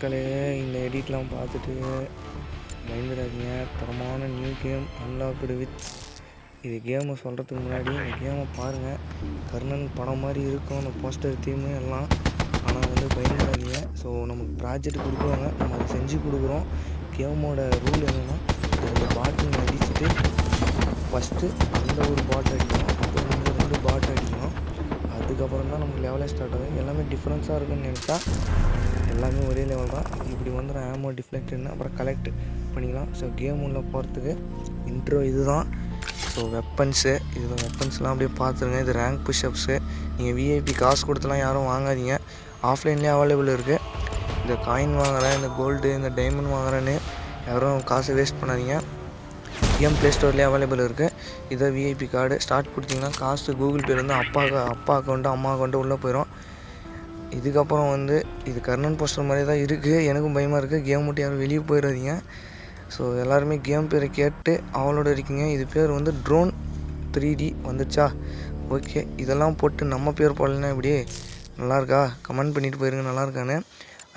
மக்களே, இந்த எடிட்லாம் பார்த்துட்டு பயந்துடாதீங்க. தரமான நியூ கேம் அன்லாக்டு வித் இது கேமை சொல்கிறதுக்கு முன்னாடி இந்த கேமை பாருங்கள். கர்ணன் படம் மாதிரி இருக்கும் அந்த போஸ்டர் தீமு எல்லாம். ஆனால் வந்து பயந்துடாதீங்க. ஸோ நமக்கு ப்ராஜெக்ட் கொடுக்குறாங்க, நம்ம அதை செஞ்சு கொடுக்குறோம். கேமோட ரூல் என்னென்னா, இந்த பாட்டில் அடிச்சுட்டு ஃபஸ்ட்டு அந்த ஒரு பாட் அடிக்கணும், அப்புறம் இந்த 2 பாட் அடிக்கணும். அதுக்கப்புறம் தான் நமக்கு லெவலே ஸ்டார்ட் ஆகும். எல்லாமே டிஃப்ரென்ஸாக இருக்குன்னு நினச்சா எல்லாமே ஒரே லெவல் தான். இப்படி வந்துடும் ஆமோ டிஃப்ளெக்ட்னு, அப்புறம் கலெக்ட் பண்ணிக்கலாம். ஸோ கேம் உள்ள போகிறதுக்கு இன்ட்ரோ இது தான். ஸோ வெப்பன்ஸு, இதில் வெப்பன்ஸ்லாம் அப்படியே பார்த்துருங்க. இது ரேங்க் புஷ்அப்ஸு. நீங்கள் விஐபி காசு கொடுத்துலாம் யாரும் வாங்காதீங்க, ஆஃப்லைன்லேயே அவைலபிள் இருக்குது. இந்த காயின் வாங்குகிறேன், இந்த கோல்டு, இந்த டைமண்ட் வாங்குறேன்னு யாரும் காசை வேஸ்ட் பண்ணாதீங்க. கேம் ப்ளே ஸ்டோர்லேயே அவைலபிள் இருக்குது. இதை விஐபி கார்டு ஸ்டார்ட் கொடுத்தீங்கன்னா காசு கூகுள் பேலேருந்து அப்பா அக்கௌண்ட்டு அம்மா அக்கௌண்ட்டு உள்ளே போயிடும். இதுக்கப்புறம் வந்து இது கர்ணன் போஸ்டர் மாதிரி தான் இருக்குது. எனக்கும் பயமாக இருக்குது. கேம் மட்டும் யாரும் வெளியே போயிடாதீங்க. ஸோ எல்லாருமே கேம் பேரை கேட்டு அவளோட இருக்கீங்க. இது பேர் வந்து ட்ரோன் 3D வந்துச்சா? ஓகே, இதெல்லாம் போட்டு நம்ம பேர் போடலன்னா இப்படி நல்லாயிருக்கா? கமெண்ட் பண்ணிவிட்டு போயிருங்க நல்லாயிருக்கான்னு.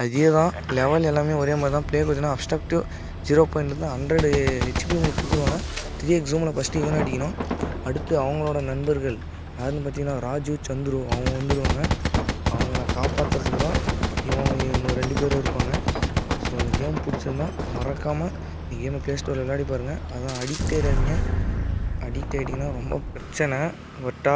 அதே தான் லெவல் எல்லாமே ஒரே மாதிரி தான். ப்ளே பார்த்தீங்கன்னா அப்ஸ்ட்ரக்டிவ் 0.100 HP உங்களுக்கு கொடுத்துருவாங்க. 3x ஜூமில் ஃபஸ்ட்டு இவனை அடிக்கணும். அடுத்து அவங்களோட நண்பர்கள் யாருன்னு பார்த்தீங்கன்னா ராஜு, சந்துரு அவங்க வந்துடுவாங்க. அவங்கள காப்பாற்றுறதுக்கு தான் இவங்க 2 பேரும் இருப்பாங்க. ஸோ இந்த கேம் பிடிச்சிருந்தா மறக்காமல் இந்த கேமை ப்ளே ஸ்டோரில் விளையாடி பாருங்கள். அதான் அடிக்ட் ஆகிடாதீங்க. அடிக்ட் ஆகிட்டிங்கன்னா ரொம்ப பிரச்சனை. பட்டா